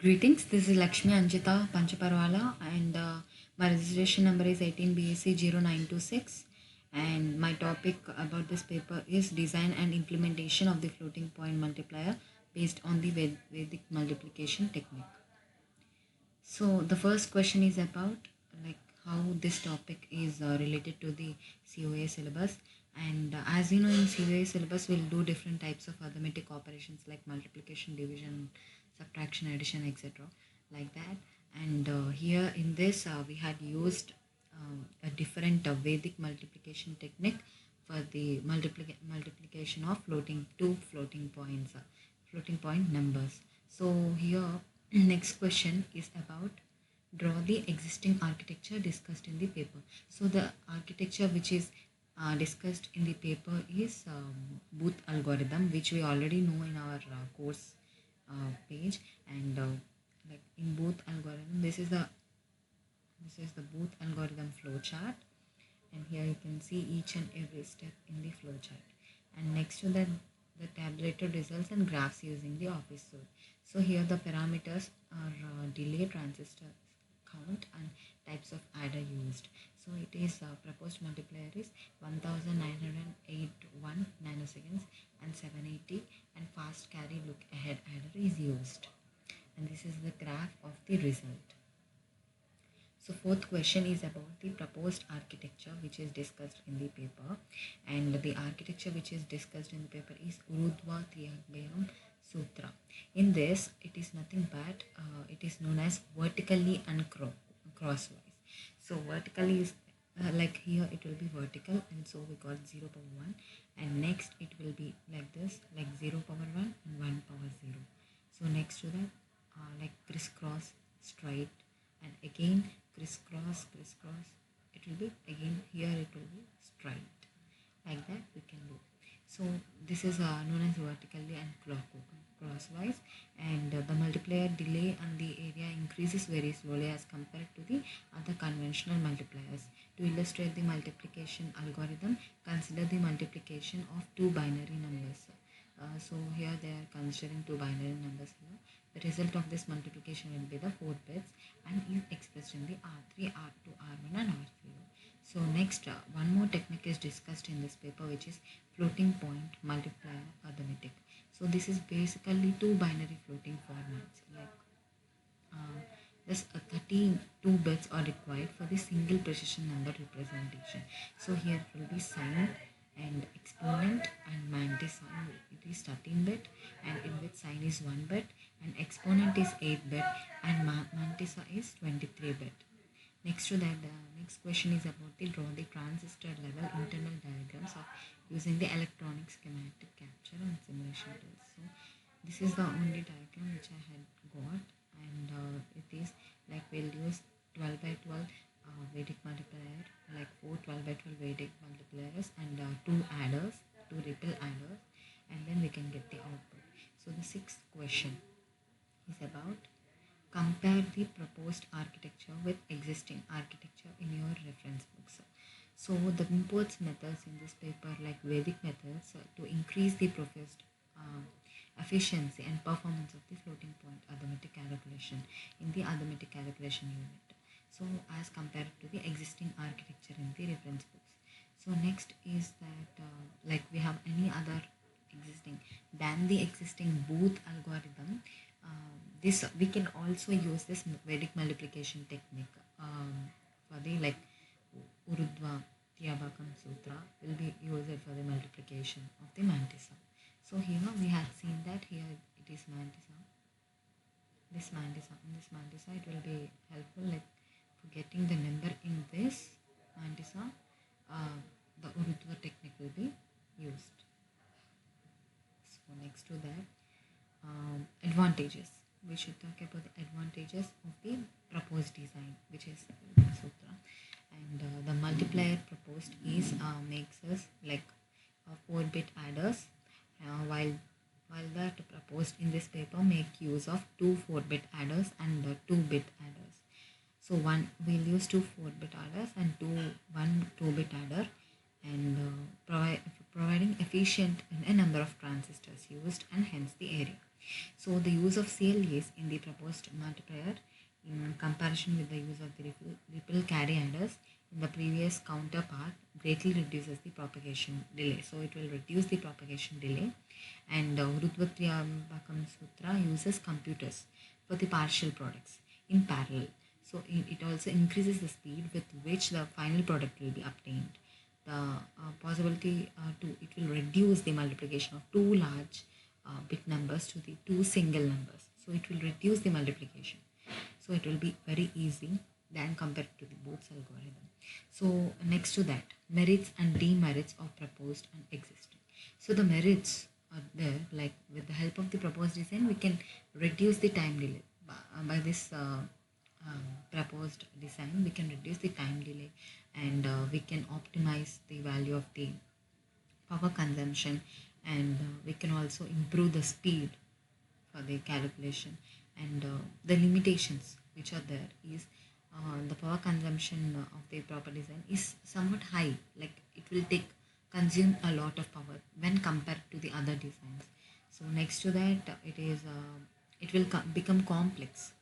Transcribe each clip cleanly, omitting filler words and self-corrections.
Greetings, this is Lakshmi Anjita Panchaparwala and my registration number is 18BAC0926 and my topic about this paper is design and implementation of the floating point multiplier based on the Vedic multiplication technique. So the first question is about like how this topic is related to the COA syllabus, and as you know, in COA syllabus we'll do different types of arithmetic operations like multiplication, division, subtraction, addition, etc. like that. And here in this we had used a different Vedic multiplication technique for the multiplication of floating points, floating point numbers. So here next question is about draw the existing architecture discussed in the paper. So the architecture which is discussed in the paper is Booth algorithm, which we already know in our course page. And like in Booth algorithm, this is the Booth algorithm flowchart, and here you can see each and every step in the flowchart. And next to that, the tabulated results and graphs using the office suite. So here the parameters are delay, transistor count, and types of adder used. So it is proposed multiplier is 1981 nanoseconds and 780, and fast carry look ahead adder is used. And this is the graph of the result. So fourth question is about the proposed architecture which is discussed in the paper, and the architecture which is discussed in the paper is Urudhva Triabhyam Sutra. In this, it is nothing but it is known as vertically and crosswise. So vertically is like here it will be vertical, and so we got 0 power 1, and next it will be like this, like 0 power 1 and 1 power 0. So next to that like crisscross, straight, and again crisscross, it will be again here it will be straight, like that we can do. So this is known as vertically and crosswise, and the multiplier delay and the area increases very slowly as compared to the other conventional multipliers. To illustrate the multiplication algorithm, consider the multiplication of two binary numbers. So here they are considering two binary numbers here. The result of this multiplication will be the 4 bits and is expressed in the R3, R2, R1 and R0. So next, one more technique is discussed in this paper, which is floating point multiplier arithmetic. So this is basically two binary floating formats, like just 32 bits are required for the single precision number representation. So here it will be sign and exponent and mantissa. It is 13 bit, and in which sign is 1 bit, and exponent is 8 bit, and mantissa is 23 bit. Next to that, the next question is about the draw the transistor level internal diagrams of using the electronic schematic capture and simulation tools. So this is the only diagram which I had got, and it is like we'll use 12 by 12 Vedic multiplier, like 4 12 by 12 Vedic multipliers, and 2 adders, 2 ripple adders, and then we can get the output. So the sixth question is about compare the proposed architecture with existing architecture in your reference books. So the imports methods in this paper, like Vedic methods, to increase the professed efficiency and performance of the floating point arithmetic calculation in the arithmetic calculation unit. So as compared to the existing architecture in the reference books. So next is that like we have any other existing than the existing Booth algorithm. This we can also use this Vedic multiplication technique for the like Urudhva Triabhyam Sutra will be used for the multiplication of the mantissa. So here we have seen that here it is mantissa. In this mantissa it will be helpful like for getting the number in this mantissa. The Urudhva technique will be used. So next to that, advantages. We should talk about the advantages of the proposed design, which is Sutra. And the multiplier proposed is makes us like 4-bit adders, while that proposed in this paper make use of two 4-bit adders and 2-bit adders. So one we'll use two 4-bit adders and one 2-bit adder, and providing efficient in a number of transistors used, and hence the area. So the use of CLAs in the proposed multiplier in comparison with the use of the ripple carry adders in the previous counterpart greatly reduces the propagation delay. So it will reduce the propagation delay. And Rudhvatriyambakam Sutra uses computers for the partial products in parallel. So it also increases the speed with which the final product will be obtained. The possibility to it will reduce the multiplication of two large bit numbers to the two single numbers. So it will reduce the multiplication. So it will be very easy than compared to the Booth's algorithm. So next to that, merits and demerits of proposed and existing. So the merits are there, like with the help of the proposed design, we can reduce the time delay. By this proposed design, we can reduce the time delay, and we can optimize the value of the power consumption, and we can also improve the speed for the calculation. And the limitations which are there is the power consumption of the proper design is somewhat high, like it will take consume a lot of power when compared to the other designs. So next to that, it will become complex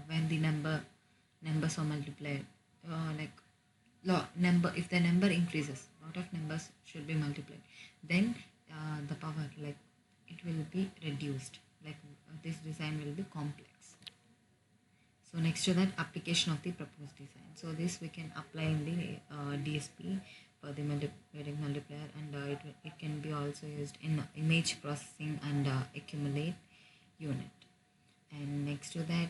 when the numbers are multiplied, like number, if the number increases, lot of numbers should be multiplied, then the power, like it will be reduced, like this design will be complex. So next to that, application of the proposed design. So this we can apply in the DSP for the variable multiplier, and it can be also used in image processing and accumulate unit. And next to that,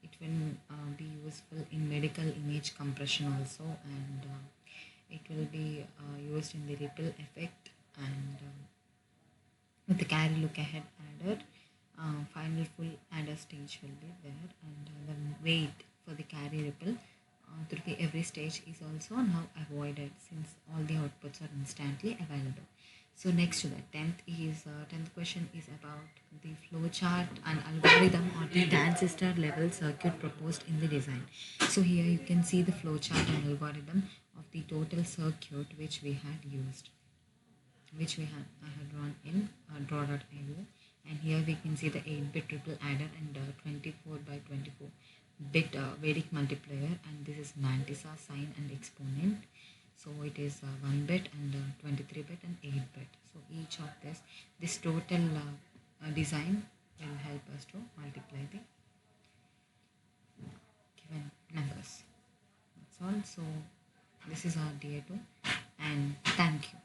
it will be useful in medical image compression also, and it will be used in the ripple effect, and with the carry look ahead adder, final full adder stage will be there, and the wait for the carry ripple through the every stage is also now avoided, since all the outputs are instantly available. So next to that, 10th question is about the flowchart and algorithm or the transistor level circuit proposed in the design. So here you can see the flowchart and algorithm of the total circuit which we had used, which I had drawn in draw.io, and here we can see the 8-bit triple adder and 24 by 24 bit Vedic multiplier, and this is mantissa sign and exponent. So it is 1 bit and 23 bit and 8 bit. So each of this total design will help us to multiply the given numbers. That's all. So this is our DA2, and thank you.